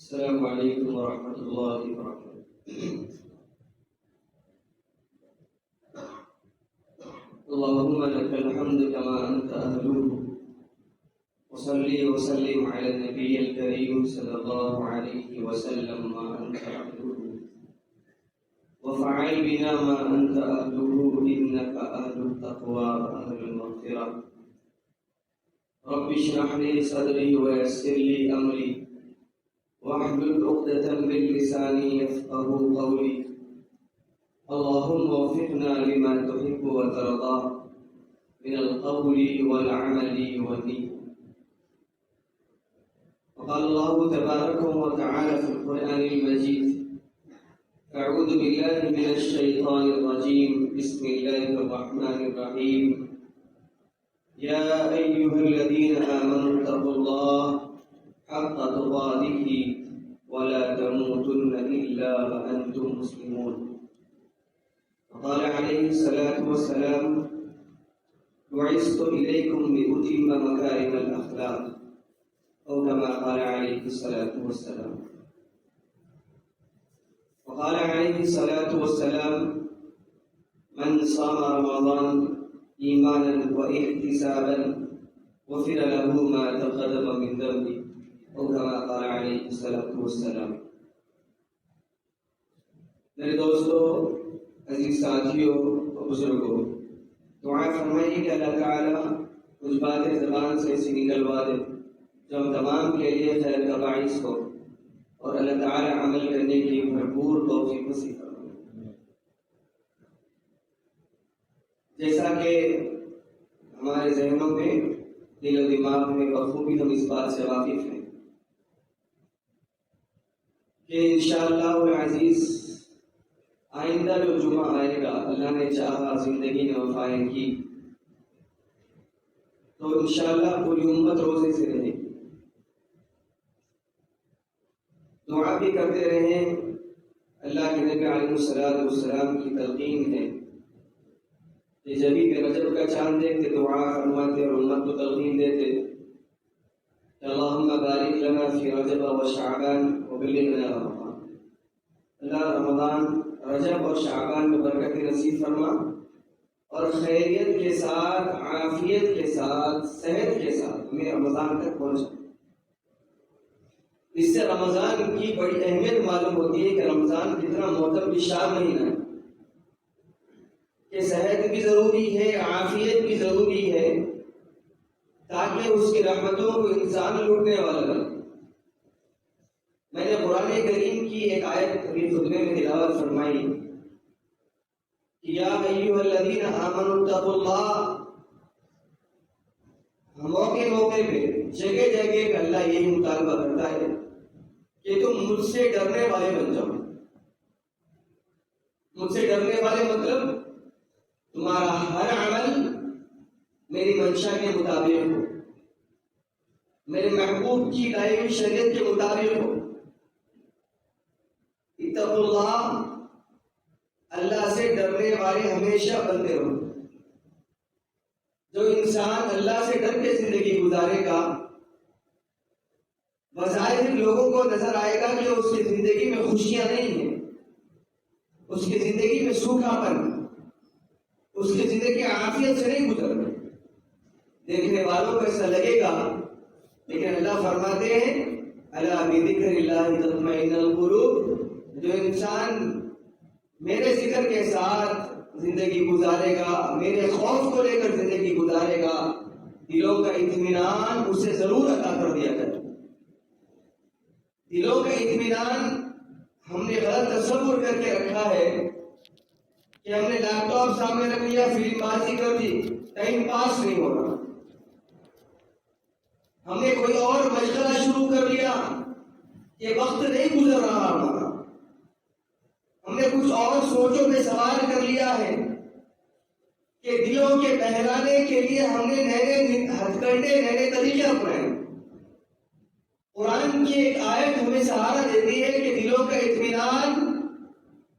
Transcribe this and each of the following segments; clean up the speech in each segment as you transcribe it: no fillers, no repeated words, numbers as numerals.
السلام عليكم ورحمة الله وبركاته. اللهم لك الحمد كما أنت أهله، وصلي وسلم على النبي الكريم صلى الله عليه وسلم ما أنت عبده، وفعل بنا ما أنت أهله إنك أهل التقوى وأهل المغفرة. رب اشرح لي صدري ويسر لي أمري واحلل عقدة من لساني يفقهوا قولي. اللهم وفقنا لما تحب وترضى من القول والعمل والنية. وقال الله تبارك وتعالى في القرآن المجيد: أعوذ بالله من الشيطان الرجيم، بسم الله الرحمن الرحيم. يا أيها الذين آمنوا اتقوا الله حق تقاته ولا تموتن إلا وأنتم مسلمون. وقال عليه الصلاة والسلام: بعثت إليكم لأتم مكارم الأخلاق، أو كما قال عليه الصلاة والسلام. وقال عليه الصلاة والسلام: من صام رمضان إيمانا واحتسابا غفر له ما تقدم من ذنبه، او كما قال علیہ الصلوۃ والسلام. میرے دوستوں، عزیز ساتھیوں اور بزرگوں، دعا فرمائیے کہ اللہ تعالیٰ کچھ باتیں زبان سے ایسی نکلوا دے جو ہم تمام کے لیے خیر کا باعث ہو، اور اللہ تعالیٰ عمل کرنے کی بھرپور توفیق نصیب فرمائے. جیسا کہ ہمارے ذہنوں میں، دل و دماغ میں بخوبی ہم اس بات سے واقف ہیں کہ انشاءاللہ العزیز آئندہ جو جمعہ آئے گا، اللہ نے چاہا زندگی میں وفائیں کی تو انشاءاللہ پوری امت روزے سے رہے گی. دعا بھی کرتے رہیں. اللہ کے نبی علیہ السلام کی تلقین ہے کہ جب بھی رجب کا چاند دیکھتے دعا فرماتے اور امت کو تلقین دیتے: اللہم بارک لنا فی رجب و شعبان وبلغنا رمضان. اللہ رمضان، رجب اور شعبان میں برکت نصیب فرما اور خیریت کے ساتھ، عافیت کے ساتھ، صحت کے ساتھ ہمیں رمضان تک پہنچا. اس سے رمضان کی بڑی اہمیت معلوم ہوتی ہے کہ رمضان کتنا معتبر شان مہینہ ہے، کہ صحت بھی ضروری ہے، عافیت بھی ضروری ہے، تاکہ اس کی رحمتوں کو انسان لوٹنے والا بنے. میں نے قرآن کریم کی ایک آیت ابھی خطبے میں تلاوت فرمائی کہ یا ایھا الذین آمنوا اتقوا اللہ. موقع موقع پہ، جگہ جگہ پہ اللہ یہی مطالبہ کرتا ہے کہ تم مجھ سے ڈرنے والے بن جاؤ. مجھ سے ڈرنے والے مطلب تمہارا ہر عمل میری منشا کے مطابق ہو، میرے محبوب کی لائی ہوئی شریعت کے مطابق ہو. اتقوا اللہ، اللہ سے ڈرنے والے ہمیشہ بنتے رہو. جو انسان اللہ سے ڈر کے زندگی گزارے گا، بظاہر لوگوں کو نظر آئے گا کہ اس کی زندگی میں خوشیاں نہیں ہیں، اس کی زندگی میں سوکھا پن، اس کی زندگی عافیت سے نہیں گزر رہی. دیکھنے والوں کو ایسا لگے گا، لیکن اللہ فرماتے ہیں: الا بذکر اللہ تطمئن القلوب. جو انسان میرے ذکر کے ساتھ زندگی گزارے گا، میرے خوف کو لے کر زندگی گزارے گا، دلوں کا اطمینان اسے ضرور عطا کر دیا جائے. دلوں کا اطمینان ہم نے غلط تصور کر کے رکھا ہے کہ ہم نے لیپ ٹاپ سامنے رکھ لیا، فلم بازی کر دی، ٹائم پاس نہیں ہو رہا. ہم نے کوئی اور مشغلہ شروع کر لیا کہ وقت نہیں گزر رہا ہمارا. ہم نے کچھ اور سوچوں پہ سوار کر لیا ہے کہ دلوں کے بہلانے کے لیے ہم نے نئے ہتھ کنڈے، نئے طریقے اپنائے. قرآن کی ایک آیت ہمیں سہارا دیتی ہے کہ دلوں کا اطمینان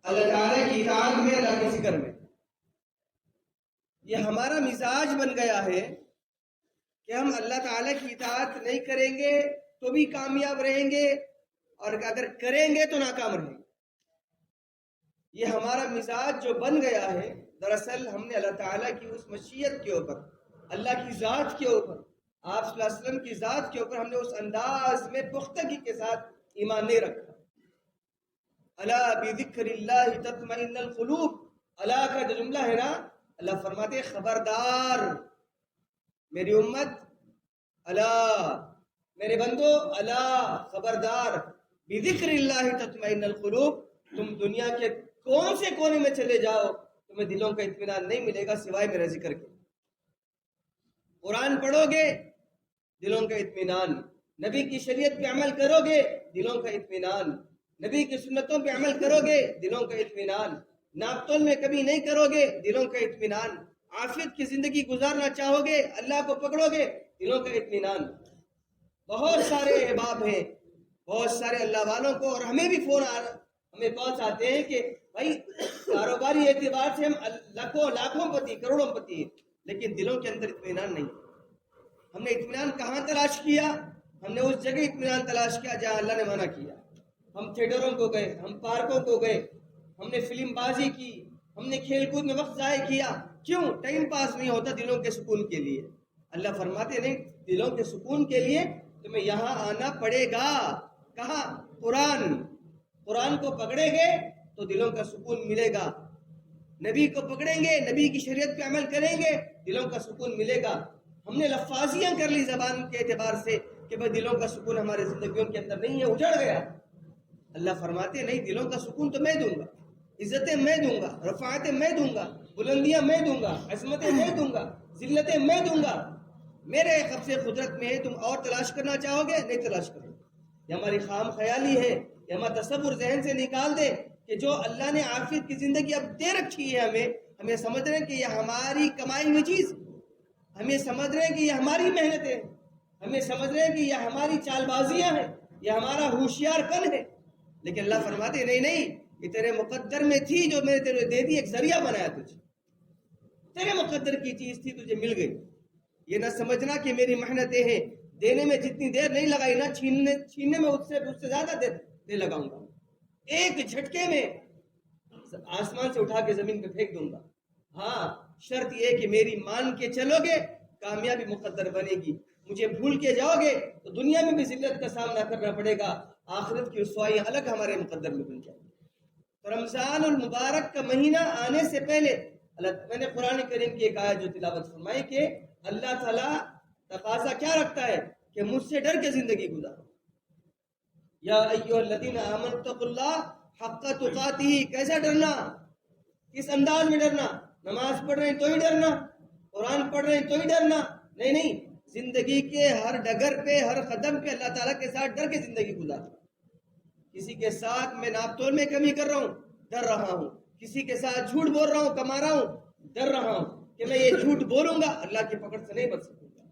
اللہ تعالیٰ کی اطاعت میں، اللہ کے ذکر میں. یہ ہمارا مزاج بن گیا ہے کہ ہم اللہ تعالیٰ کی اطاعت نہیں کریں گے تو بھی کامیاب رہیں گے، اور اگر کریں گے تو ناکام رہیں گے۔ یہ ہمارا مزاج جو بن گیا ہے، دراصل ہم نے اللہ تعالیٰ کی اس مشیت کے اوپر، اللہ کی ذات کے اوپر، آپ صلی اللہ علیہ وسلم کی ذات کے اوپر ہم نے اس انداز میں پختگی کے ساتھ ایمان نہیں رکھا۔ الا بذکر اللہ تطمئن القلوب، اللہ کا جو جملہ ہے نا، اللہ فرماتے ہیں خبردار میری امت، اللہ میرے بندو، اللہ خبردار، بذکر اللہ تطمئن القلوب، تم دنیا کے کون سے کونے میں چلے جاؤ تمہیں دلوں کا اطمینان نہیں ملے گا سوائے میرے ذکر کے۔ قرآن پڑھو گے دلوں کا اطمینان، نبی کی شریعت پہ عمل کرو گے دلوں کا اطمینان، نبی کی سنتوں پہ عمل کرو گے دلوں کا اطمینان، ناپتول میں کبھی نہیں کرو گے دلوں کا اطمینان، عافیت کی زندگی گزارنا چاہو گے، اللہ کو پکڑو گے دلوں کا اطمینان۔ بہت سارے احباب ہیں، بہت سارے اللہ والوں کو، اور ہمیں بھی فون ہمیں کالس آتے ہیں کہ بھائی کاروباری اعتبار سے ہم لاکھوں پتی، کروڑوں پتی ہیں، لیکن دلوں کے اندر اطمینان نہیں۔ ہم نے اطمینان کہاں تلاش کیا؟ ہم نے اس جگہ اطمینان تلاش کیا جہاں اللہ نے منع کیا۔ ہم تھیٹروں کو گئے، ہم پارکوں کو گئے، ہم نے فلم بازی کی، ہم نے کھیل کود میں وقت ضائع کیا، کیوں؟ ٹائم پاس نہیں ہوتا دلوں کے سکون کے لیے۔ اللہ فرماتے نہیں، دلوں کے سکون کے لیے تمہیں یہاں آنا پڑے گا۔ کہاں؟ قرآن کو پکڑیں گے تو دلوں کا سکون ملے گا، نبی کو پکڑیں گے، نبی کی شریعت پہ عمل کریں گے، دلوں کا سکون ملے گا۔ ہم نے لفاظیاں کر لی زبان کے اعتبار سے کہ بھائی دلوں کا سکون ہمارے زندگیوں کے اندر نہیں ہے، اجڑ گیا۔ اللہ فرماتے نہیں، دلوں کا سکون تو میں دوں گا، عزتیں میں دوں گا، رفعتیں میں دوں گا، بلندیاں میں دوں گا، عظمتیں میں دوں گا، ذلتیں میں دوں گا، میرے قبض قدرت میں ہے۔ تم اور تلاش کرنا چاہو گے؟ نہیں تلاش کرو۔ یہ ہماری خام خیالی ہے، یہ ہمارا تصور ذہن سے نکال دے کہ جو اللہ نے عافیت کی زندگی اب دے رکھی ہے ہمیں سمجھ رہے ہیں کہ یہ ہماری کمائی ہوئی چیز، ہمیں سمجھ رہے ہیں کہ یہ ہماری محنت ہے، ہمیں سمجھ رہے ہیں کہ یہ ہماری چال بازیاں ہیں، یہ ہمارا ہوشیار پن ہے، لیکن اللہ فرماتے نہیں نہیں، یہ تیرے مقدر میں تھی جو میں نے تیرے دے دی، ایک ذریعہ بنایا تجھے، تیرے مقدر کی چیز تھی تجھے مل گئی۔ یہ نہ سمجھنا کہ میری محنتیں ہیں، دینے میں جتنی دیر نہیں لگائی نا، چھیننے میں اس سے زیادہ دیر لگاؤں گا، ایک جھٹکے میں آسمان سے اٹھا کے زمین پہ پھینک دوں گا۔ ہاں شرط یہ کہ میری مان کے چلو گے کامیابی مقدر بنے گی، مجھے بھول کے جاؤ گے تو دنیا میں بھی ذلت کا سامنا کرنا پڑے گا، آخرت کی رسوائی الگ ہمارے مقدر میں بن جائے گی۔ تو رمضان المبارک کا مہینہ آنے سے پہلے میں نے قرآن کریم کی ایک آیت جو تلاوت فرمائی کہ اللہ تعالیٰ تقاضا کیا رکھتا ہے کہ مجھ سے ڈر کے زندگی گزارو۔ یا ایھا الذین آمنوا اتقوا اللہ حق تقاتہ، کیسا ڈرنا؟ کس انداز میں ڈرنا؟ نماز پڑھ رہے ہیں تو ہی ڈرنا، قرآن پڑھ رہے ہیں تو ہی ڈرنا؟ نہیں نہیں، زندگی کے ہر ڈگر پہ، ہر قدم پہ اللہ تعالیٰ کے ساتھ ڈر کے زندگی گزارو۔ کسی کے ساتھ میں ناپتول میں کمی کر رہا ہوں، ڈر رہا ہوں، کسی کے ساتھ جھوٹ بول رہا ہوں، کما رہا ہوں، ڈر رہا ہوں کہ میں یہ جھوٹ بولوں گا اللہ کی پکڑ سے نہیں بچ سکوں گا،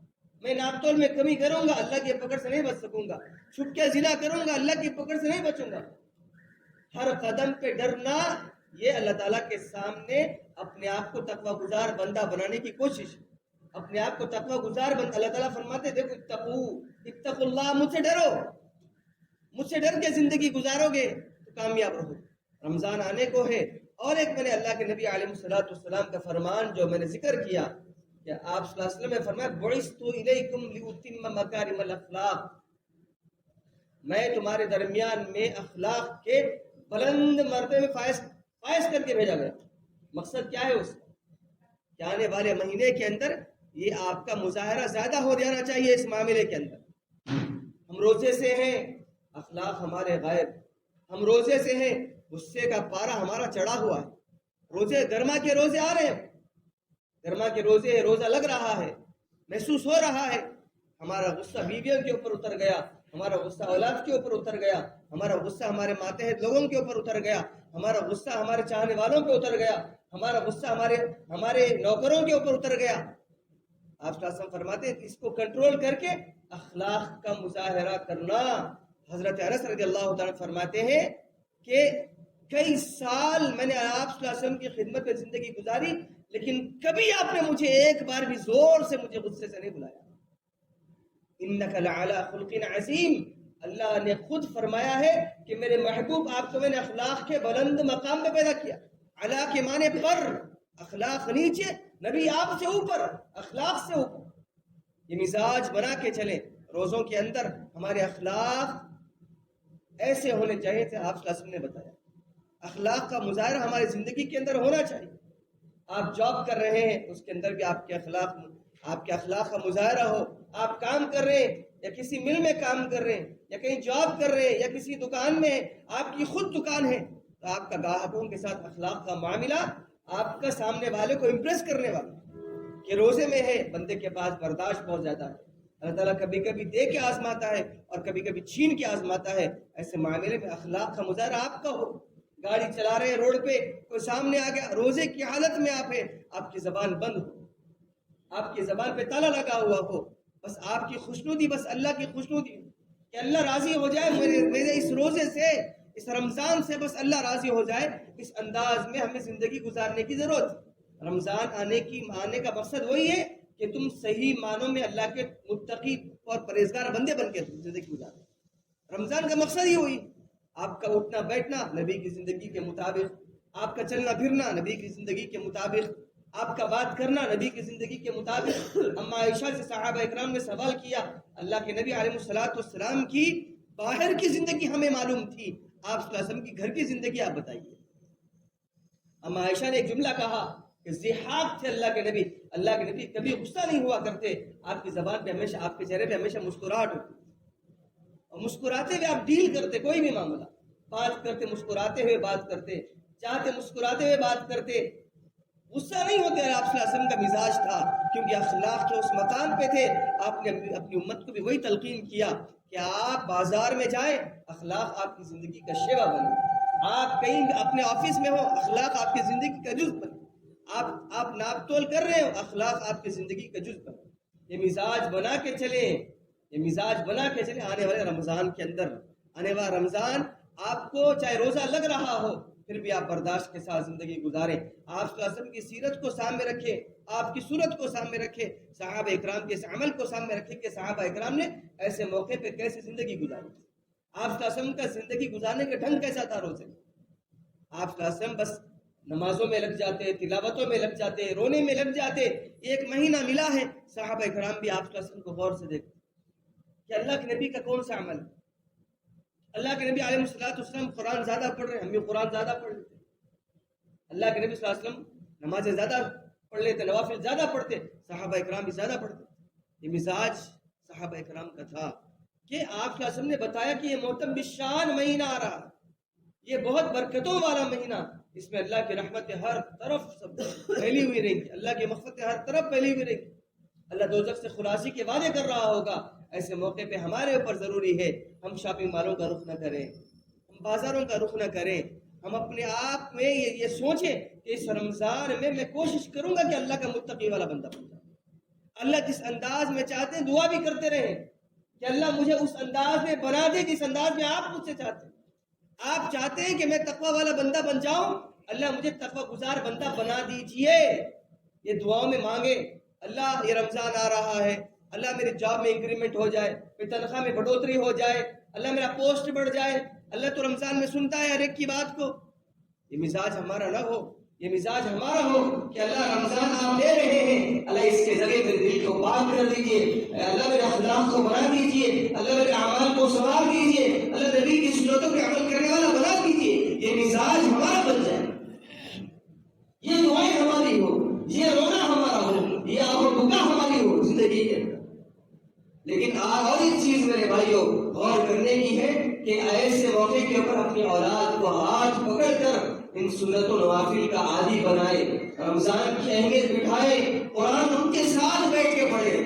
میں ناپتول میں کمی کروں گا اللہ کی پکڑ سے نہیں بچ سکوں گا، چھپ کے زنا کروں گا اللہ کی پکڑ سے نہیں بچوں گا۔ ہر قدم پہ ڈرنا، یہ اللہ تعالیٰ کے سامنے اپنے آپ کو تقوی گزار بندہ بنانے کی کوشش، اپنے آپ کو تقوی گزار بندہ۔ اللہ تعالیٰ فرماتے دیکھو اتقوا اللہ، مجھ سے ڈرو، مجھ سے ڈر کے زندگی گزارو گے تو کامیاب رہو۔ رمضان آنے کو ہے، اور ایک میں نے اللہ کے نبی علیہ السلام کا فرمان جو میں نے ذکر کیا کہ آپ صلی اللہ علیہ وسلم نے فرمایا بعثت الیکم لاتم مکارم الاخلاق، میں تمہارے درمیان میں اخلاق کے بلند مرتبے میں فائز کر کے بھیجا گیا۔ مقصد کیا ہے اس کا کہ آنے والے مہینے کے اندر یہ آپ کا مظاہرہ زیادہ ہو جانا چاہیے اس معاملے کے اندر۔ ہم روزے سے ہیں، اخلاق ہمارے غائب، ہم روزے سے ہیں، غصے کا پارا ہمارا چڑھا ہوا ہے، روزے گرما کے روزے آ رہے ہیں، گرما کے روزے، روزہ لگ رہا ہے، محسوس ہو رہا ہے، ہمارا غصہ بیویوں کے اوپر اتر گیا، ہمارا غصہ اولاد کے اوپر اتر گیا، ہمارا غصہ ہمارے ماتحت لوگوں کے اوپر اتر گیا، ہمارا غصہ ہمارے چاہنے والوں پہ اتر گیا، ہمارا غصہ ہمارے نوکروں کے اوپر اتر گیا۔ آپ صلی اللہ علیہ وسلم فرماتے ہیں اس کو کنٹرول کر کے اخلاق کا مظاہرہ کرنا۔ حضرت انس رضی اللہ تعالیٰ فرماتے ہیں کہ کئی سال میں نے آپ صلی اللہ علیہ وسلم کی خدمت میں زندگی گزاری، لیکن کبھی آپ نے مجھے ایک بار بھی زور سے مجھے غصے سے نہیں بلایا۔ انک لعلی خلق عظیم، اللہ نے خود فرمایا ہے کہ میرے محبوب آپ کو میں نے اخلاق کے بلند مقام پہ پیدا کیا. علا کے معنی پر، اخلاق نیچے، نبی آپ سے اوپر، اخلاق سے اوپر. یہ مزاج بنا کے چلیں. روزوں کے اندر ہمارے اخلاق ایسے ہونے چاہیے تھے آپ صلی اللہ علیہ وسلم نے بتایا. اخلاق کا مظاہرہ ہماری زندگی کے اندر ہونا چاہیے. آپ جاب کر رہے ہیں اس کے اندر بھی آپ کے اخلاق کا مظاہرہ ہو. آپ کام کر رہے ہیں یا کسی مل میں کام کر رہے ہیں یا کہیں جاب کر رہے ہیں یا کسی دکان میں آپ کی خود دکان ہے تو آپ کا گاہکوں کے ساتھ اخلاق کا معاملہ آپ کا سامنے والے کو امپریس کرنے والا. کہ روزے میں ہے بندے کے پاس برداشت بہت زیادہ ہے. اللہ تعالیٰ کبھی کبھی دے کے آزماتا ہے اور کبھی کبھی چھین کے آزماتا ہے. ایسے معاملے میں اخلاق کا مظاہرہ آپ کا ہو. گاڑی چلا رہے ہیں روڈ پہ کوئی سامنے آ گیا، روزے کی حالت میں آپ ہیں، آپ کی زبان بند ہو، آپ کی زبان پہ تالا لگا ہوا ہو. بس آپ کی خوشنودی، بس اللہ کی خوشنودی کہ اللہ راضی ہو جائے میرے اس روزے سے، اس رمضان سے، بس اللہ راضی ہو جائے. اس انداز میں ہمیں زندگی گزارنے کی ضرورت. رمضان آنے کا مقصد وہی ہے کہ تم صحیح معنوں میں اللہ کے متقی اور پرہیزگار بندے بن کے زندگی گزارو. رمضان کا مقصد ہی وہی. آپ کا اٹھنا بیٹھنا نبی کی زندگی کے مطابق، آپ کا چلنا پھرنا نبی کی زندگی کے مطابق، آپ کا بات کرنا نبی کی زندگی کے مطابق. اما عائشہ سے صحابہ اکرام نے سوال کیا، اللہ کے نبی علیہ السلام کی باہر کی زندگی ہمیں معلوم تھی، آپ صلی اللہ علیہ وسلم کی گھر کی زندگی آپ بتائیے. اما عائشہ نے ایک جملہ کہا کہ ضحاک تھے اللہ کے نبی کبھی غصہ نہیں ہوا کرتے. آپ کی زبان پہ ہمیشہ، آپ کے چہرے پہ ہمیشہ مسکراہٹ ہوتی اور مسکراتے ہوئے آپ ڈیل کرتے. کوئی بھی معاملہ بات کرتے مسکراتے ہوئے بات کرتے، چاہتے مسکراتے ہوئے بات کرتے، غصہ نہیں ہوتے. آپ صلی اللہ علیہ وسلم کا مزاج تھا کیونکہ اخلاق کے اس مقام پہ تھے. آپ نے اپنی امت کو بھی وہی تلقین کیا کہ آپ بازار میں جائیں، اخلاق آپ کی زندگی کا شیوا بنے. آپ کہیں اپنے آفس میں ہو، اخلاق آپ کی زندگی کا جزء بنے. آپ ناپ تول کر رہے ہو، اخلاق آپ کی زندگی کا جزء بنے. یہ مزاج بنا کے چلیں. آنے والے رمضان کے اندر، آنے والا رمضان آپ کو چاہے روزہ لگ رہا ہو پھر بھی آپ برداشت کے ساتھ زندگی گزاریں. آپ صلی اللہ علیہ وسلم کی سیرت کو سامنے رکھیں، آپ کی صورت کو سامنے رکھیں، صحابہ اکرام کے اس عمل کو سامنے رکھیں کہ صحابہ اکرام نے ایسے موقع پہ کیسے زندگی گزاری. آپ صلی اللہ علیہ وسلم کا زندگی گزارنے کا ڈھنگ کیسا تھا روزے میں. آپ صلی اللہ علیہ وسلم بس نمازوں میں لگ جاتے، تلاوتوں میں لگ جاتے، رونے میں لگ جاتے. ایک مہینہ ملا ہے، صحابہ اکرام بھی آپ صلی اللہ علیہ وسلم کو غور سے دیکھتے کہ اللہ کے نبی کا کون سا عمل ہے. اللہ کے نبی علیہ السلام قرآن زیادہ پڑھ رہے ہیں، ہم بھی قرآن زیادہ پڑھ لیتے. اللہ کے نبی صلی اللہ علیہ وسلم نمازیں زیادہ پڑھ لیتے، نوافل زیادہ پڑھتے، صحابہ اکرام بھی زیادہ پڑھتے. یہ مزاج صحابہ اکرام کا تھا کہ آپ صلی اللہ علیہ وسلم نے بتایا کہ یہ محتم بالشان مہینہ آ رہا، یہ بہت برکتوں والا مہینہ، اس میں اللہ کی رحمت ہر طرف پھیلی ہوئی رہیں گی، اللہ کی مغفرت ہر طرف پھیلی ہوئی رہیں گی. اللہ دوزخ سے خلاصی کے وعدے کر رہا ہوگا. ایسے موقع پہ ہمارے اوپر ضروری ہے ہم شاپنگ مالوں کا رخ نہ کریں، ہم بازاروں کا رخ نہ کریں. ہم اپنے آپ میں یہ سوچیں کہ اس رمضان میں کوشش کروں گا کہ اللہ کا متقی والا بندہ بن جاؤں. اللہ جس انداز میں چاہتے ہیں دعا بھی کرتے رہیں کہ اللہ مجھے اس انداز میں بنا دے جس انداز میں آپ مجھ سے چاہتے ہیں. آپ چاہتے ہیں کہ میں تقوی والا بندہ بن جاؤں، اللہ مجھے تقوی گزار بندہ بنا دیجئے. یہ دعاؤں میں مانگے، اللہ یہ رمضان آ رہا ہے، اللہ میرے جاب میں انکریمنٹ ہو جائے، میری تنخواہ میں بڑھوتری ہو جائے، اللہ میرا پوسٹ بڑھ جائے. اللہ تو رمضان میں سنتا ہے ہر ایک کی بات کو. یہ مزاج ہمارا نہ ہو، یہ مزاج ہمارا ہو کہ اللہ رمضان آپ دے رہے ہیں، اللہ اس کے ذریعے میرے دل کو پاک کر دیجئے، اللہ میرے اخلاق کو بنا دیجئے، اللہ میرے اعمال کو سنوار دیجئے، اللہ نبی کی سنتوں پہ عمل کرنے والا بنا دیجئے. یہ مزاج ہمارا بن جائے، یہ دعائیں ہماری ہو، یہ رونا ہمارا ہو، یہ آہ و بکا ہماری ہو زندگی کے اندر. لیکن اور ایک چیز میرے بھائیوں غور کرنے کی ہے کہ ایسے موقع کے اوپر اپنی اولاد کو ہاتھ پکڑ کر ان سنت و نوافل کا عادی بنائے، رمضان کی اہمیت بٹھائے، قرآن ان کے ساتھ بیٹھ کے پڑھے.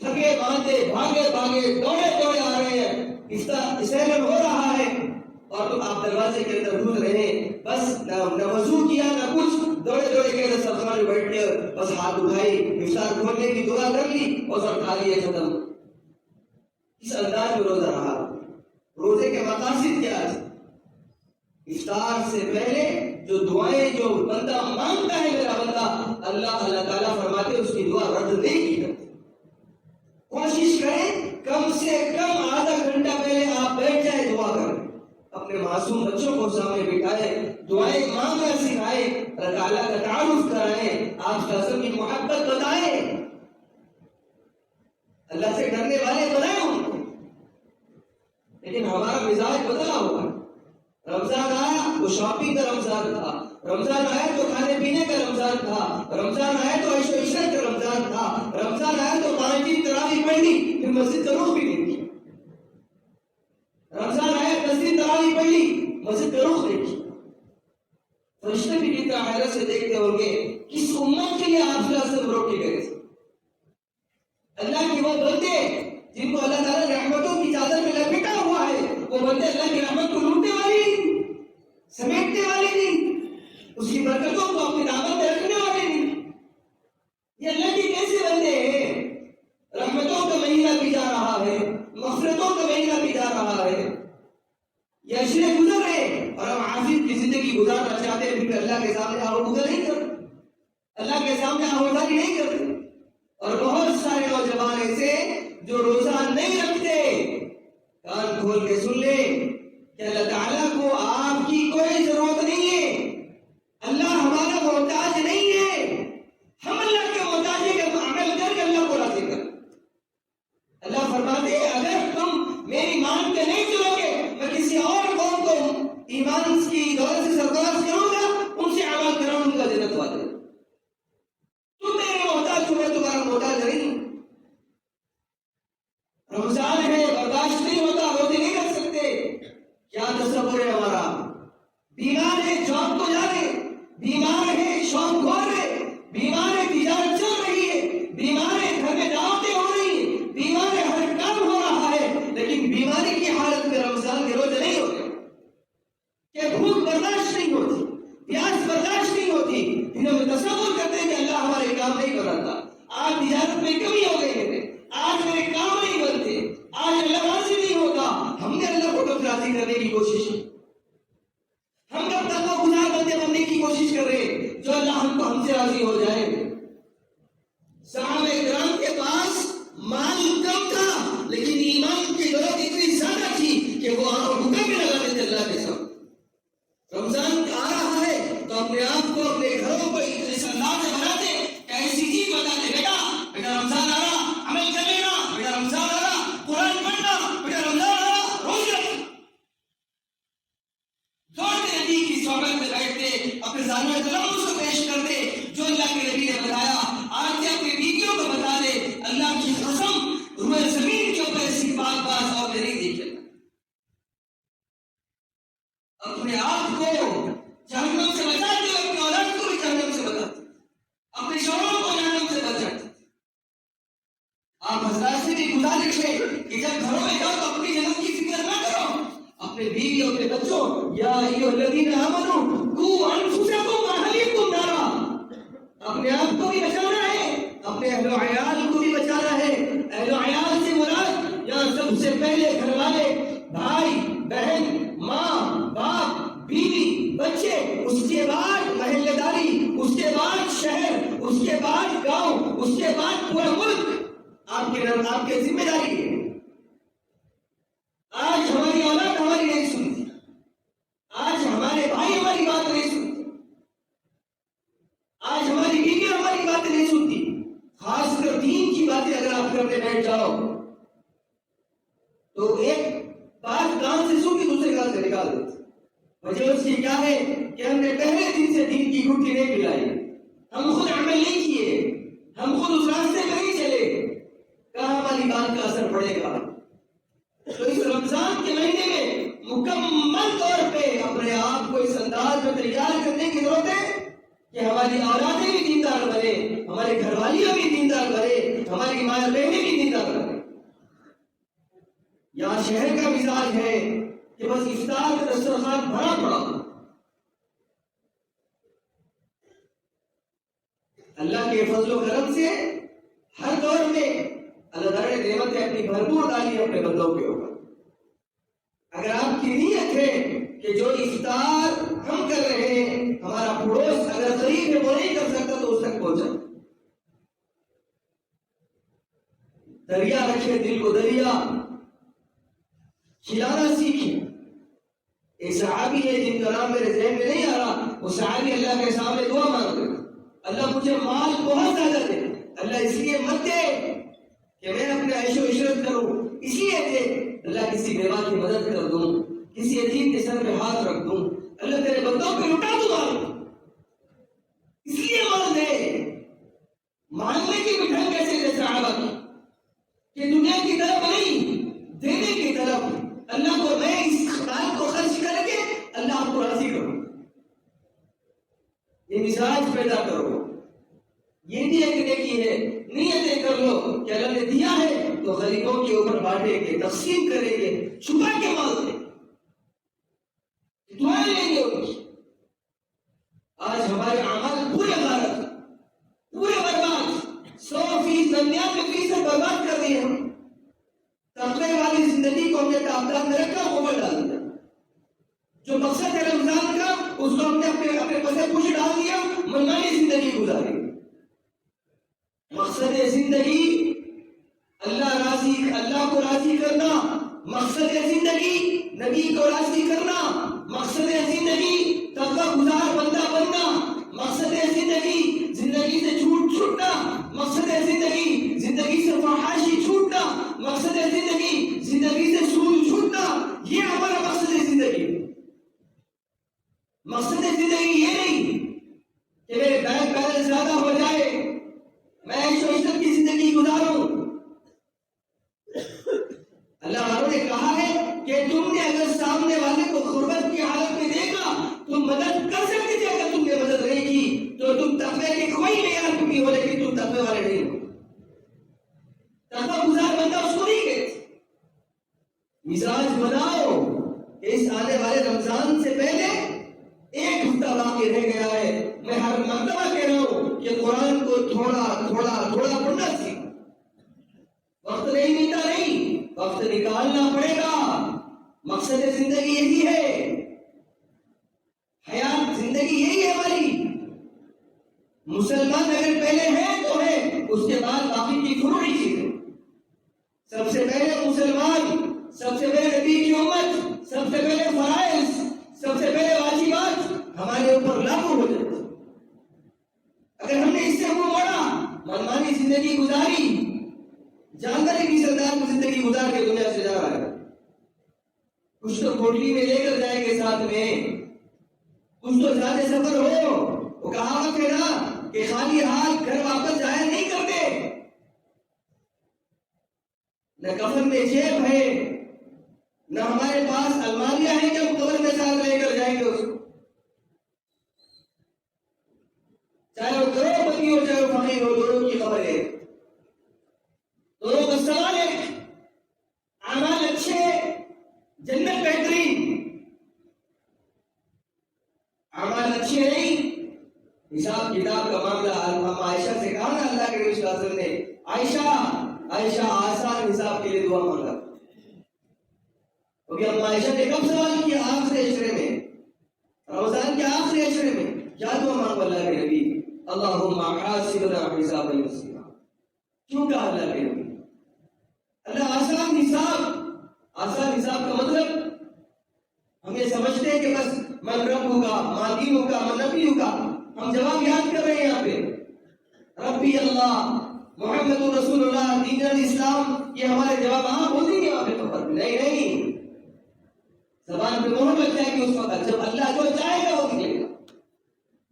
تھکے باندھے بھاگے دوڑے آ رہے ہیں، اسیلن ہو رہا ہے اور تم آپ دروازے کے اندر گھس رہے ہیں، بس نہ وضو کیا نہ کچھ، دوڑے کے اندر سبزی بیٹھ کے بس ہاتھ اٹھائی، افطار کھولنے کی دعا کر لی اور سب کھا لیے ختم. اس انداز میں روزہ رہا. روزے کے مقاصد کیا ہے؟ افطار سے پہلے جو دعائیں جو بندہ مانگتا ہے میرا بندہ، اللہ تعالیٰ فرماتے اس کی دعا رد نہیں کی جاتی. کوشش کریں کم سے کم آدھا معصوم بچوں کو سامنے بٹھائے، دعائیں مانگنا سکھائے، اللہ تعالیٰ کا تعارف کرائیں، آپ صلی اللہ علیہ وسلم کی محبت بتائیں، اللہ سے ڈرنے والے بنائیں ان کو۔ لیکن ہمارا مزاج بدلا ہوا ہے۔ رمضان آیا وہ شاپنگ کا رمضان تھا، رمضان آیا تو کھانے پینے کا رمضان تھا، رمضان آیا تو عیش و عشرت کا رمضان تھا، رمضان آیا تو 5 دن تراویح پڑھی پھر مسجد کا رخ بھی نہیں کیا، رمضان آیا 10 دن تراویح پڑھی مسجد کا رخ نہیں کیا۔ فرشتے بھی کتنا حیرت سے دیکھتے ہوں گے کس امت کے لیے آپ صلی اللہ علیہ وسلم روکے گئے تھے۔ اللہ کے وہ بندے جن کو اللہ تعالیٰ رحمتوں کی چادر میں لپیٹا ہوا ہے، وہ بندے اللہ کی رحمت کو لوٹنے والے نہیں، سمیٹنے والے نہیں، اس کی برکتوں کو اپنی دامن میں رکھنے والے نہیں۔ یہ اللہ کے کیسے بندے ہیں؟ رحمتوں کا مہینہ بھی جا رہا ہے، مغفرتوں کا مہینہ بھی جا رہا ہے، یہ اشرے گزر رہے اور ہم عافیت کی زندگی گزارنا چاہتے ہیں، پھر اللہ کے سامنے آہوزہ نہیں کرتے، اللہ کے سامنے آہوزاری نہیں کرتے۔ اور بہت سارے نوجوان ایسے جو روزہ نہیں رکھتے، کان کھول کے سن لے کہ اللہ تعالیٰ کو آپ کی کوئی ضرورت نہیں ہے، اللہ ہمارا محتاج نہیں ہے، ہم اللہ کے محتاج ہیں کہ عمل کر کے اللہ کو راضی کر۔ اللہ فرماتے ہیں اگر تم میری مان کے نہیں چلو گے میں کسی اور قوم کو ایمان کی دولت سے سرفراز کروں گا، ان سے عمل کراؤں گا جنت والے۔ تم میرے محتاج ہو، میں تمہارا محتاج نہیں۔ رمضان ہے، برداشت نہیں ہوتا، روزے نہیں رکھ سکتے، کیا تصور ہے ہمارا؟ بیمار ہے جاب کو جا رہے، بیمار ہے شوق کھول رہے، بیمار ہے تجارت چل رہی ہے، بیمار ہے گھر میں دعوتیں ہو رہی ہیں، بیمار ہے ہر کام ہو رہا ہے، لیکن بیماری کی حالت میں رمضان کے روزے نہیں ہوتے کہ بھوک برداشت نہیں ہوتی، پیاس برداشت نہیں ہوتی، انہوں نے تصور کرتے ہیں کہ اللہ ہمارے کام نہیں کراتا، آج تجارت میں کمی ہو گئی ہے، آج میرے کام نہیں بنتے، آج اللہ راضی نہیں ہوتا۔ ہم نے اللہ کو کب راضی کرنے کی کوشش کی؟ ہم کب تک وہ گناہ بندے بننے کی کوشش کر رہے جو اللہ ہم سے راضی ہو جائے؟ صحابہ کرام کے پاس مال کم تھا لیکن ایمان کی ضرورت اتنی زیادہ تھی کہ وہ حکم بھی لگا دیتے اللہ کے ساتھ۔ رمضان آ رہا ہے تو اپنے آپ کو اپنے گھروں کو اس انداز سے بناتے کہ ایسی چیز بتاتے، بیٹا رمضان آ رہا عمل کر لینا، بیٹا رمضان آ رہا قرآن پڑھنا، بیٹا رمضان آ رہا روزہ رکھنا۔ دوڑتے نبی کی صحبت میں بیٹھتے، اپنے ذانوِ تلمس کو پیش کرتے جو اللہ کے نبی نے بتایا، آج سے اپنی بیویوں کو بتا دے اللہ کی قسم روئے زمین کے اوپر ایسی بات باز اور نہیں دیکھے۔ اپنے آپ کو جہنم سے بچاتے ہو، اپنے اولاد کو بھی جہنم سے بچاتے، اپنے شوہروں کو جہنم سے بچاتے۔ آپ حضرات سے بھی گزارش ہے کہ جب گھروں میں جاؤ تو اپنی جنت کی فکر نہ کرو، اپنے بیوی اور اپنے بچوں، یا ایھا الذین آمنوا قوا انفسکم واہلیکم نارا، اپنے آپ کو بھی بچانا ہے، اپنے اہل و عیال کو بھی بچانا ہے۔ اہل و عیال سے مراد یہاں سب سے پہلے گھر والے، بھائی بہن، ماں باپ، بیوی بچے، اس کے بعد محلے داری، اس کے بعد شہر، اس کے بعد گاؤں، اس کے بعد پورا ملک آپ کے ذمہ داری ہے۔ آج ہماری اولاد ہماری نہیں سنتی، آج ہمارے بھائی ہماری بات نہیں سنتے، آج ہماری بیوی ہماری باتیں نہیں سنتی، خاص کر دین کی باتیں اگر آپ کرنے بیٹھ جاؤ تو ایک بات کان سے سن کے دوسرے کان سے نکال دیتے۔ وجہ اس کی کیا ہے کہ ہم نے پہلے دن سے دین کی گھٹی نہیں پلائی، ہم خود عمل نہیں کیے، ہم خود اس راستے میں نہیں چلے، کہاں ہماری بات کا اثر پڑے گا؟ تو اس رمضان کے مہینے میں مکمل طور پہ اپنے آپ کو اس انداز میں تیار کرنے کی ضرورت ہے کہ ہماری اولادیں بھی دیندار بنے، ہمارے گھر والیاں بھی دیندار بنے، ہماری ماں بہنیں بھی دیندار بنے۔ یہاں شہر کا مزاج ہے کہ بس افطار کا دسترخوان بھرا پڑا، اللہ کے فضل و کرم سے ہر دور میں اللہ تعالیٰ نے نعمتیں اپنی بھرپور ڈالی ہے اپنے بندوں کے اوپر۔ اگر آپ کی نیت ہے کہ جو افطار ہم کر رہے ہیں ہمارا پڑوس اگر غریب ہے وہ نہیں کر سکتا تو اس تک پہنچا، دریا رکھے دل کو دریا، کھلانا سیکھیں، ایک صحابی ہے جن کا نام میرے ذہن میں نہیں آ رہا، وہ صحابی اللہ کے سامنے دعا مانگ رہے، اللہ مجھے مال بہت زیادہ دے، اللہ اس لیے مت دے کہ میں اپنے عیش و عشرت کروں، اس لیے دے اللہ کسی بیوہ کی مدد کر دوں، کسی یتیم کے سر پہ ہاتھ رکھ دوں، اللہ تیرے بندوں پہ لٹا دوں مال، اس لیے مال دے۔ مانگنے کی بھی ڈھنگ کیسے دے صحابہ کی کہ دنیا کی طرف نہیں، دینے کی طرف، اللہ کو میں اس مال کو خرچ کر کے اللہ آپ کو راضی کروں، یہ مزاج پیدا کرو، یہ بھی ایک نیکی ہے۔ نیتیں کر لو کہ اللہ نے دیا ہے تو غریبوں کے اوپر بانٹیں گے، تقسیم کریں گے، چھپا کے مال دیں، دعائیں لیں گے ان کی۔ آج ہمارے اعمال پورے غارت، پورے برباد، 100% 99% برباد کر دیے ہم۔ تقوی والی زندگی کو ہم نے تعداد میں رکھا، اوپر ڈال دیا۔ جو مقصد ہے رمضان کا اس کو ہم نے اپنے پسے پوچھ ڈال دیا، منمانی زندگی گزاری۔ مقصد زندگی اللہ کو راضی کرنا، مقصد زندگی نبی کو راضی کرنا، مقصد زندگی تقوی گزار بندہ بننا، مقصد زندگی زندگی سے جھوٹ چھوٹنا، مقصد زندگی سے فحاشی چھوٹنا، مقصد زندگی سے سود چھوٹنا، یہ ہمارا مقصد زندگی۔ مقصد زندگی یہ نہیں کہ میرے بینک بیلنس زیادہ ہو جائے، میں عیش و عشرت کی زندگی گزاروں۔ اللہ والوں نے کہا ہے کہ تم نے اگر سامنے والے کو غربت کی حالت میں دیکھا، تم مدد کر سکتے تھے، اگر تم نے مدد نہیں کی تو تم تقوی کے کوئی معیار بھی ہو، لیکن تم تقوی والے نہیں ہو۔ تقوی گزار بندہ اس کو نہیں کہتے۔ مزاج بناؤ کہ اس آنے والے رمضان سے پہلے ایک ہفتہ باقی رہ گیا ہے، میں ہر مرتبہ کہہ رہا ہوں کہ قرآن کو تھوڑا تھوڑا پڑھنا سیکھ۔ وقت نہیں ملتا، نہیں، وقت نکالنا پڑے گا۔ مقصد زندگی یہی ہے، حیات زندگی یہی ہے ہماری۔ مسلمان اگر پہلے ہے تو ہے، اس کے بعد باقی کی فروعی چیزیں۔ سب سے پہلے مسلمان، سب سے پہلے نبی کی امت، سب سے پہلے فرائض، سب سے پہلے واجبات ہمارے اوپر لاگو ہو جاتے۔ اگر ہم نے اس سے منہ موڑا، منمانی زندگی گزاری، جانور کی سردار کی زندگی گزار کے دنیا سے جا رہا ہے۔ کچھ تو کوٹلی میں لے کر جائیں گے ساتھ میں، کچھ تو زیادہ سفر ہو۔ وہ کہاوت ہے نا کہ خالی ہاتھ گھر واپس جایا نہیں کرتے۔ نہ کفن میں جیب ہے، نہ ہمارے پاس الماریاں ہیں کہ ہم قبر میں ساتھ لے کر جائیں گے اس کو، چاہے وہ کروڑ پتی ہو چاہے وہ فقیر ہو، دونوں کی خبر ہے، دونوں کا سوال ہے۔ اعمال اچھے، جنت بہترین، اعمال اچھے نہیں، حساب کتاب کا معاملہ۔ ہم عائشہ سے کہا نا اللہ کے نبی صلی اللہ علیہ وسلم نے، عائشہ آسان حساب کے لیے دعا مانگا، کیونکہ ہم عائشہ نے کب سوال کیا؟ آخری عشرے میں، رمضان کے آخری عشرے میں کیا دعا مانگو اللہ کے نبی؟ اللہم حاسبنا حسابا یسیرا۔ کیوں کہا اللہ کے نبی؟ اللہ آسان حساب کا مطلب ہم یہ سمجھتے ہیں کہ بس من رب ہوگا، من دین ہوگا، من نبی ہوگا۔ ہم جواب یاد کر رہے ہیں یہاں پہ، ربی اللہ، محمد رسول اللہ، دین الاسلام، یہ ہمارے جواب آپ ہوتے ہیں وہاں پہ تو نہیں، زبان پہ مہر لگ جائے گی اس وقت جب اللہ جو چاہے گا وہ نکلے گا۔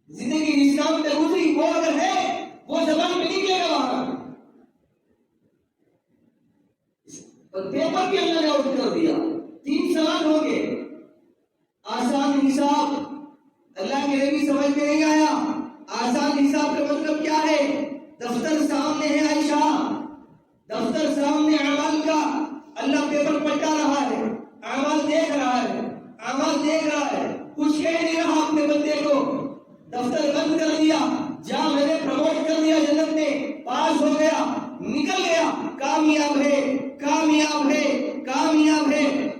زندگی اسلام پہ گزری وہ اگر ہے وہ زبان پہ نکلے گا وہاں۔ پیپر بھی اللہ نے آؤٹ کر دیا، 3 سوال ہوں گے۔ آسان حساب، اللہ کے نبی سمجھ میں نہیں آیا آسان حساب کا مطلب کیا ہے؟ دفتر سامنے ہے عائشہ، دفتر سامنے اعمال کا، اللہ پیپر پلٹا رہا ہے، اعمال دیکھ رہا ہے، کچھ کہہ نہیں رہا اپنے بندے کو، دفتر بند کر دیا، جہاں میں نے پروموٹ کر دیا جنت میں، پاس ہو گیا، نکل گیا، کامیاب ہے۔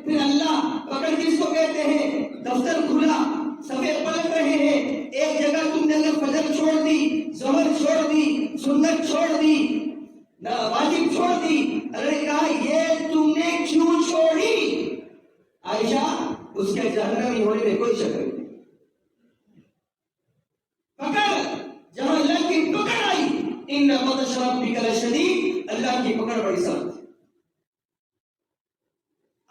پھر اللہ پکڑ کس کو کہتے ہیں؟ دفتر کھلا، صفحے پلٹ رہے ہیں، ایک جگہ تم نے اگر فجر چھوڑ دی، ظہر چھوڑ دی، سنت چھوڑ دی، واجب چھوڑ دی، اللہ نے کہا یہ تم نے کیوں چھوڑی؟ عائشہ اس کے جہنمی ہونے میں کوئی شک نہیں. پکڑ جہاں اللہ کی پکڑ آئی، ان بطش ربک لشدید، اللہ کی پکڑ بڑی سخت.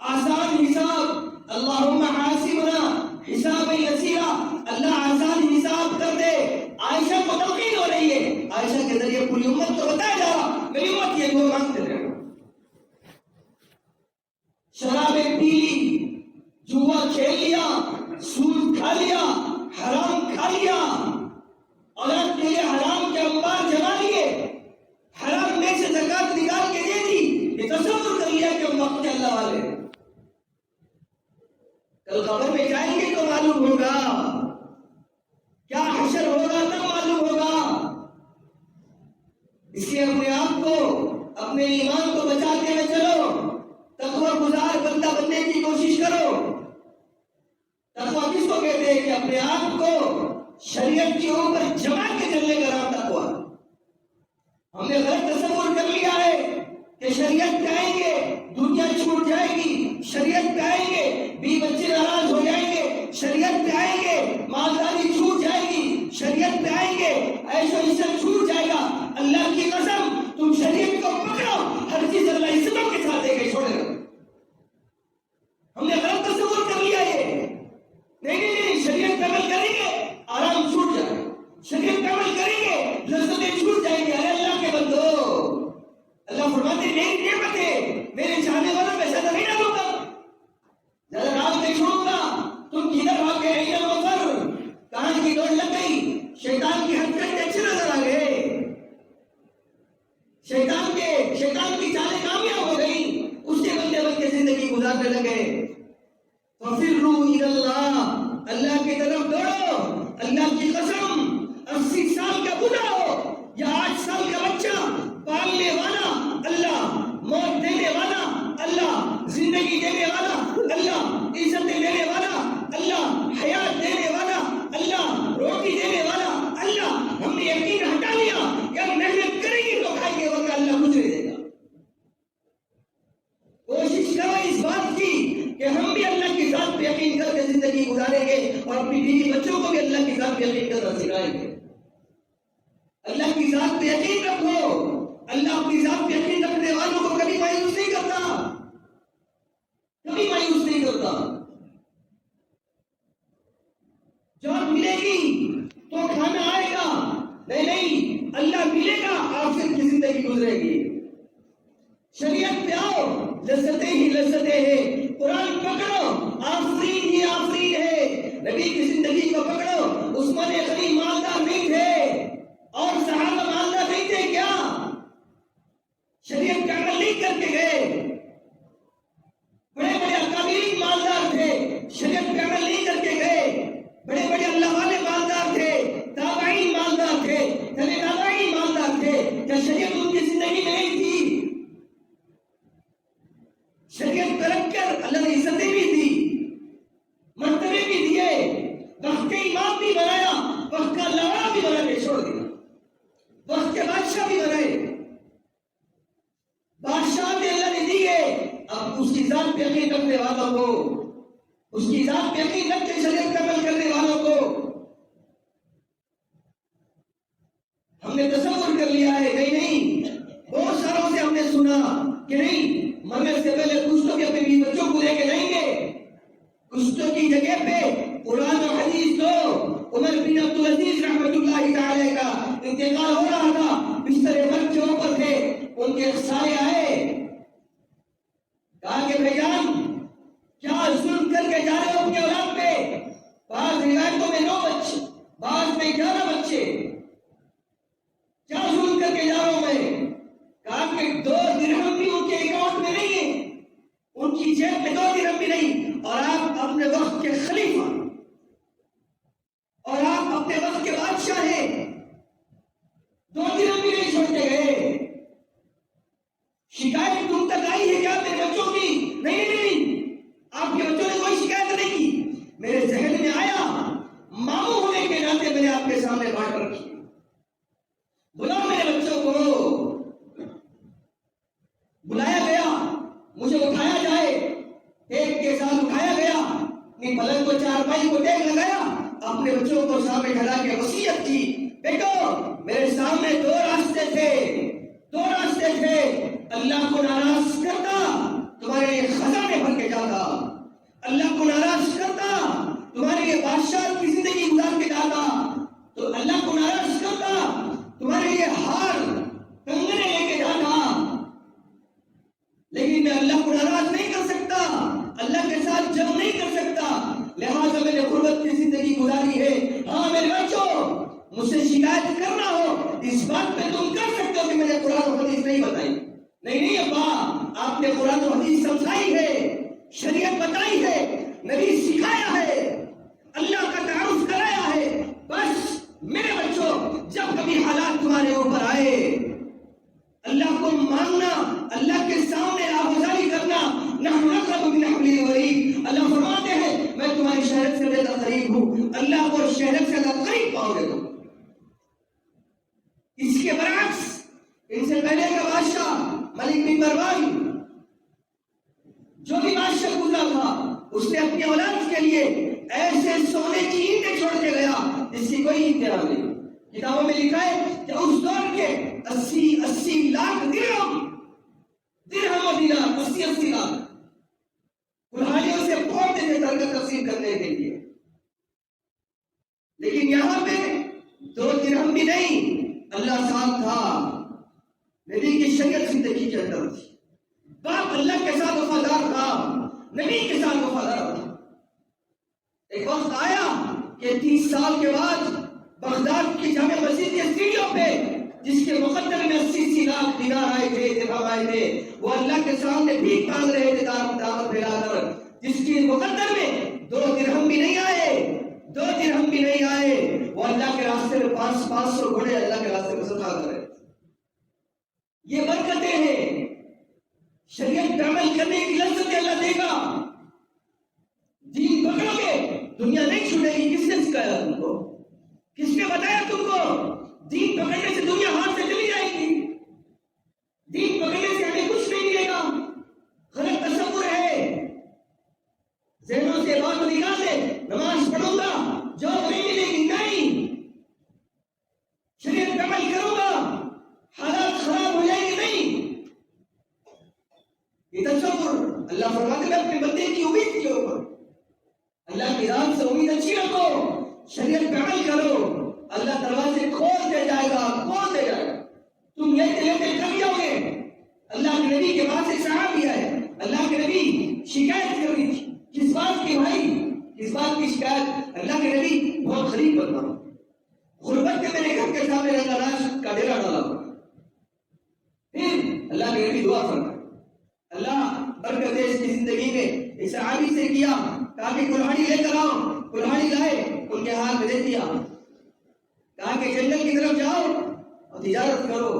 آسان حساب، اللہم حاسبنا حسابا یسیرا، اللہ آسان حساب کر دے. عائشہ کو تلقین ہو رہی ہے، عائشہ کے ذریعے پوری امت کو بتایا جا رہا میری امت یہ دعا مانگتے رہے. شرابیں پی لی، جوا کھیل لیا، سود کھا لیا، حرام کھا لیا، اولاد کے لیے حرام کے انبار جما لیے، حرام میں سے زکات نکال کے دے دی. یہ تصور کر لیا کہ ہم وقت کے اللہ والے ہیں. کل قبر میں جائیں گے تو معلوم ہوگا، کیا حشر ہوگا تب معلوم ہوگا. اس لیے اپنے آپ کو، اپنے ایمان کو بچاتے ہوئے چلو، تقوی گزار بندہ بننے کی کوشش کرو. تقوی کس کو کہتے ہیں؟ کہ اپنے آپ کو شریعت کے اوپر جما کے چلنے کا نام تقوی. ہم نے غلط تصور کر لیا ہے کہ شریعت پہ آئیں گے دنیا چھوٹ جائے گی، شریعت پہ آئیں گے بھی بچے ناراض ہو جائیں گے، شریعت پہ آئیں گے مالداری چھوٹ جائے گی، شریعت پہ آئیں گے عیش و عشرت چھوٹ جائے گا. اللہ کی قسم تم شریعت کو پکڑو، ہر چیز اللہ عزتوں کے ساتھ دے گا، چھوڑے گا. ہم نے غلط تصور کر لیا ہے. نہیں، شریعت پہ عمل کریں گے آرام چھوٹ جائے گا، شریعت پہ عمل کریں گے لذتیں چھوٹ جائیں گے. ارے اللہ کے بندو، اللہ فرماتے میری نعمتیں میرے چاہنے والوں میں زیادہ نہیں ڈالوں گا، زیادہ ڈال کے چھوڑوں گا. تم کدھر بھاگ گئے؟ کہاں کی دوڑ لگ گئی، شیطان کی حرکتیں اچھے نظر آ گئے، شیطان کی چالیں کامیاب ہو گئی، اس سے بندے بن کے زندگی گزارنے لگے. فَفِرُّوا إِلَى اللَّهِ، اللہ کی طرف دوڑو. اللہ کی قسم 80 سال کا بوڑھا ہو یا 8 سال کا بچہ، پالنے والا اللہ، موت دینے والا اللہ، زندگی دینے والا اللہ، عزتیں دینے والا اللہ، حیات دینے والا اللہ، روٹی دینے والا اللہ. ہم نے یقین ہٹا لیا کہ ہم محنت کریں گے تو کھائیں گے، ورنہ اللہ کچھ نہیں دے گا. کوشش کرو اس بات کی کہ ہم بھی اللہ کی ذات پہ یقین کر کے زندگی گزاریں گے اور اپنی بیوی بچوں کو بھی اللہ کی ذات پہ یقین کرنا سکھائیں گے. اللہ کی ذات پہ یقین رکھو. اللہ اپنی ذات پہ یقین رکھنے والوں کو کبھی مایوس نہیں کرتا، کبھی مایوس نہیں کرتا. جاب ملے گی تو کھانا آئے گا، نہیں اللہ ملے گا آخر کی زندگی گزرے گی. شریعت پہ آؤ، لذتیں ہی لذتیں ہیں. قرآن پکڑو، آفرین ہی آفرین ہے. نبی کی زندگی کو پکڑو. عثمان غنی مالدار نہیں تھے اور صحابہ مالدار نہیں تھے کیا؟ شریعت کا عمل نہیں کر کے گئے. بڑے بڑے اکابرین مالدار تھے، شریعت کا عمل نہیں کر کے گئے. بڑے بڑے اللہ والے مالدار تھے، تابعین مالدار تھے، تابعین مالدار تھے. کیا شریعت ان کی زندگی میں نہیں تھی؟ شریعت پر رکھ کر اللہ نے عزتیں بھی دی، مرتبے بھی دیے، وقت کے امام بھی بنایا، وقت کا لوڑا بھی بنا کے چھوڑ دیا، وقت کے بادشاہ بھی بنائے. بادشاہ بھی اللہ نے دیے. اب اس کی ذات پہ یقین رکھنے والوں کو، اس کی ذات پہ یقین رکھ کے شریعت کا عمل کرنے والوں کو ہم نے تصور کر لیا ہے. نہیں، بہت ساروں سے ہم نے سنا کہ نہیں، مرنے سے پہلے کچھ تو بھی اپنے بیوی بچوں کو لے کے جائیں گے. کچھ تو کی جگہ پہ قرآن و حدیث دو. عمر بن عبدالعزیز رحمۃ اللہ تعالی کا انتقال ہو رہا تھا، بستر مرگ کے اوپر تھے. ان کے سائے آئے، کہا کہ بھائی جان کیا ظلم کر کے جا رہے ہو اپنی اولاد پہ؟ بعض روایتوں میں 9 بچے، بعض میں 11 بچے. کیا ظلم کر کے جا رہا ہوں میں؟ کہا کہ 2 درہم بھی ان کے اکاؤنٹ میں نہیں ہے، ان کی جیب میں 2 درہم بھی نہیں، اور آپ اپنے وقت کے خلیفہ اور آپ اپنے وقت کے بادشاہ ہیں، 2 درہم بھی نہیں چھوڑتے گئے. شکایت تم تک آئی ہے کیا میرے بچوں کی؟ نہیں، آپ کے بچوں نے کوئی شکایت نہیں کی. میرے ذہن میں آیا، ماموں ہونے کے ناطے میں نے آپ کے سامنے بات رکھی. بلاؤ میرے بچوں کو. بلایا گیا، مجھے اٹھایا جائے، ایک کے ساتھ اٹھایا گیا، کہ پلنگ کو چارپائی کو ٹیک لگایا, اپنے بچوں کو سامنے کھڑا کے وصیت کی, بیٹو میرے سامنے دو راستے تھے, اللہ کو ناراض کرتا تمہارے لیے خزانے بھر کے جاتا, اللہ کو ناراض کرتا تمہارے لیے بادشاہ کی زندگی گزار کے جاتا, تو اللہ کو ناراض کرتا تمہارے لیے ہار کنگنے لے کے جاتا. لیکن میں اللہ کو ناراض نہیں کر سکتا, اللہ کے ساتھ جنگ نہیں کر سکتا, لہٰذا میں نے غربت کی زندگی گزاری ہے. ہاں میرے بچوں, مجھ سے شکایت کرنا ہو اس بات پہ تم کر سکتے ہو کہ میں نے قرآن و حدیث نہیں بتائی. نہیں ابا, آپ نے قرآن و حدیث سمجھائی ہے, شریعت بتائی ہے, نبی سکھایا ہے, اللہ کا تعارف کرایا ہے. بس میرے بچوں, جب کبھی حالات تمہارے اوپر آئے, اللہ کو مانگنا, اللہ کے سامنے آبوزاری کرنا. نحن اقرب من حبل الورید, اللہ فرماتے ہیں میں تمہاری شہرت سے زیادہ قریب ہوں. اللہ کو شہرت سے زیادہ قریب پاؤ گے تم. اس کے برعکس ان سے پہلے کا بادشاہ ملک بن مروان, جو بھی بادشاہ گزرا تھا, اس نے اپنی اولاد کے لیے ایسے سونے کی اینٹیں چھوڑ کے گیا جس کی کوئی انتہا نہیں. کتابوں میں لکھا ہے کہ اس دور کے 80 لاکھ درہم و دینار, 80 لاکھ کلہاڑیوں سے پھوڑتے تھے درگاہ تقسیم کرنے کے لیے. لیکن یہاں پہ 2 درہم بھی نہیں, اللہ ساتھ تھا, نبی کی شریعت زندگی کے اندر تھی, باپ اللہ کے ساتھ وفادار تھا, نبی کے ساتھ وفادار تھا. ایک وقت آیا کہ 30 سال کے بعد بغداد کی جامع مسجد کے سیڑھیوں پہ, جس کے مقدر میں 80 لاکھ دینار آئے تھے, درہم آئے تھے, وہ اللہ کے سامنے بھیک مانگ رہے تھے دامت پھیلا کر, جس کے مقدر میں 2 درہم بھی نہیں آئے, وہ اللہ کے راستے میں 500 گھوڑے اللہ کے راستے میں صدقہ کر رہے. یہ برکتیں ہیں, شریعت پہ عمل کرنے کی لذت اللہ دے گا. دین پکڑو گے, دنیا نہیں چھوٹے گی. کس نے سکھایا تم کو, کس نے بتایا تم کو؟ دین پکڑنے سے دنیا ہاتھ سے چلی جائے گی. دین پکڑنے سے ہمیں کچھ نہیں ملے گا. غلط تصور ہے, ذہنوں سے بات نکال دے, نماز پڑھوں گا جو نہیں ملے گی. نہیں, شریعت پہ عمل کروں گا حالات خراب ہو جائیں گے. نہیں, یہ تصور اللہ فرماتے ہیں اپنے بندے کی امید کے اوپر, اللہ کی ذات سے امید اچھی رکھو, شریعت پہ عمل کرو, اللہ دروازے کھول دے جائے گا. تم لیتے تھک جاؤ گے. اللہ کے نبی کے پاس ایک صحابی آئے, اللہ کے نبی شکایت کر رہی تھی. کس بات کی بھائی, کس بات کی شکایت؟ اللہ کے نبی بہت غریب بنتا ہوں, غربت کے میرے گھر کے سامنے راج کا ڈیرا ڈالا ہوا. پھر اللہ کے نبی دعا فرمائے, اللہ برکت دے اس کی زندگی میں. اس صحابی سے کیا, کہا کہ کلہاڑی لے کر آؤ. کلہاڑی لائے, ان کے ہاتھ میں دے دیا, کہا کہ جنگل کی طرف جاؤ اور تجارت کرو,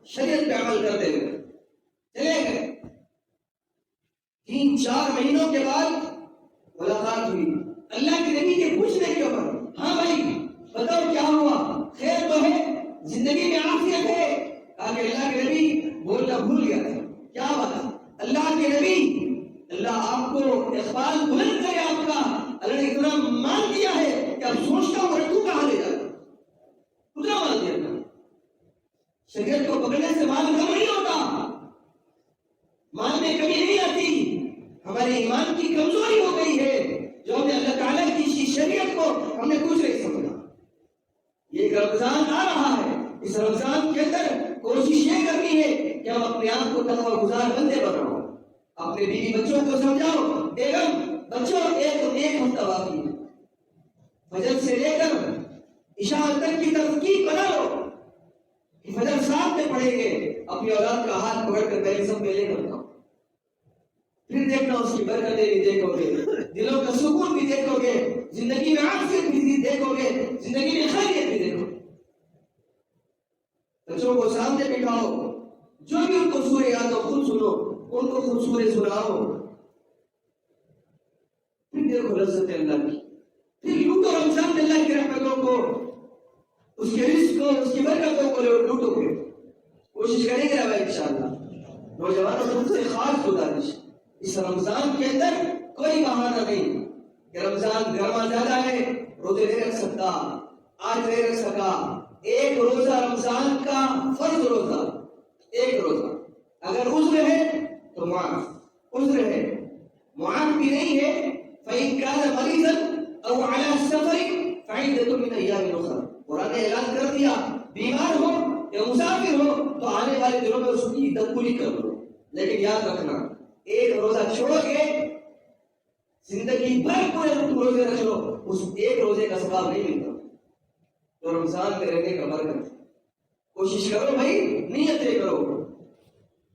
شریعت پہ عمل کرتے ہوئے چلے گئے. 3-4 مہینوں کے بعد ملاقات ہوئی. اللہ کے نبی کے پوچھنے کے اوپر, ہاں بھائی بتاؤ کیا ہوا, خیر تو ہے, زندگی میں عافیت ہے؟ کہا کہ اللہ کے نبی بولنا بھول گیا تھا. کیا بتا؟ اللہ کے نبی, اللہ آپ کو اقبال بلند کرے آپ کا, اللہ نے اتنا مان دیا ہے کہ اب سوچتا ہوں رکھوں کہاں لے جاتا. اتنا مان دیا تھا. شریعت کو پکڑنے سے مال کم نہیں ہوتا, مال میں کمی نہیں آتی. ہمارے ایمان کی کمزوری ہو گئی ہے, جو ہم نے اللہ تعالیٰ کی شریعت کو ہم نے کچھ نہیں سمجھا. یہ رمضان آ رہا ہے, اس رمضان کے اندر کوشش یہ کرنی ہے کہ ہم اپنے آپ کو تقوی گزار بندے بناؤ. اپنے بیوی بچوں کو سمجھاؤ, بیگم بچوں ایک ہفتہ باقی ہے, فجر سے لے کر عشاء تک کی ترکیب بنا لو. فجر ساتھ میں پڑھیں گے, اپنی اولاد کا ہاتھ پکڑ کر پہلے سب پہلے کرتا ہوں, پھر دیکھنا اس کی برکتیں بھی دیکھو گے, دلوں کا سکون بھی دیکھو گے, زندگی میں عافیت بھی دیکھو گے, زندگی میں خیریت بھی دیکھو گے. بچوں کو سامنے بٹھاؤ, جو بھی ان کو سورہ یاد ہو خود سنو, ان کو خود سورہ سناؤ, پھر دیکھو لذت اللہ کی. پھر لوٹو رمضان میں اللہ کی رحمتوں کو, اس کے رزق کو, اس کی برکتوں کو لوٹو گے. کوشش کریں گے بھائی انشاءاللہ. نوجوانوں کو سے خاص گزارش, اس رمضان کے اندر کوئی بہانہ نہیں, کہ رمضان گرما زیادہ ہے، روزے نہیں رکھ سکتا، آج نہیں رکھ سکا، ایک روزہ رمضان کا فرض روزہ، ایک روزہ، اگر عذر ہے تو معاف، عذر ہے، معاف بھی نہیں ہے فَإِن كَانَ مَرِيضًا أَوْ عَلَى سَفَرٍ فَعِدَّةٌ مِّنْ أَيَّامٍ أُخَرَ، قرآن نے اعلان کر دیا بیمار ہو یا مسافر ہو تو آنے والے دنوں میں اس کی عدت پوری کر لو، لیکن یاد رکھنا ایک روزہ چھوڑ کے زندگی بھر پورے روزے رکھ لو، اس ایک روزے کا ثواب نہیں ملتا۔ تو رمضان میں رہنے کا برکت، کوشش کرو بھائی، نیتیں کرو،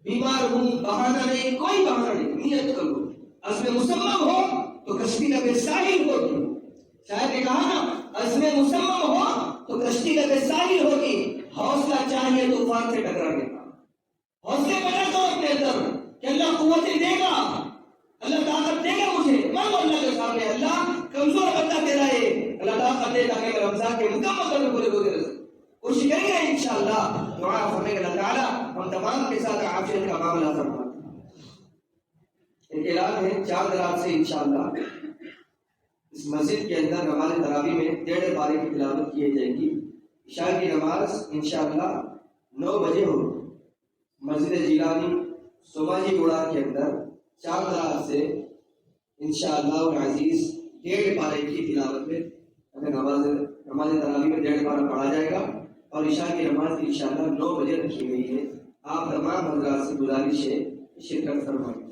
بیمار ہوں بہانہ نہیں، کوئی بہانہ نہیں، نیت کرو، عزم مصمم ہو تو کشتی لبے ساحل ہوگی، شاید نے کہا نا عزم مصمم ہو تو کشتی لبے ساحل ہوگی، حوصلہ چاہیے طوفان سے ٹکرانے کا، حوصلے پیدا کرو اپنے اندر کہ اللہ قوتیں دے گا، اللہ طاقت دے گا مجھے، مانگو اللہ کے سامنے، اللہ کمزور بندہ تیرا ہے، اللہ طاقت دے تاکہ میں رمضان کے مکمل طور پر پورے روزے رکھ سکوں، کوشش کریں گے انشاءاللہ، دعا فرمائے گا اللہ تعالیٰ ہم تمام کے ساتھ عافیت کا معاملہ فرما۔ ایک اعلان ہے، 4 رات سے انشاءاللہ اس مسجد کے اندر نماز تراویح میں 1.5 پارے کی تلاوت کی جائے گی، عشاء کی نماز انشاءاللہ 9 بجے ہوگی، مسجد جیلانی سوماجی گوڑا کے اندر 4 رات سے انشاءاللہ العزیز 1.5 پارے کی تلاوت میں ہمیں نماز تراویح میں 1.5 پارہ پڑھا جائے گا، اور عشاء کی نماز انشاءاللہ 9 بجے رکھی گئی ہے۔ آپ تمام حضرات سے گزارش ہے شرکت فرمائیں۔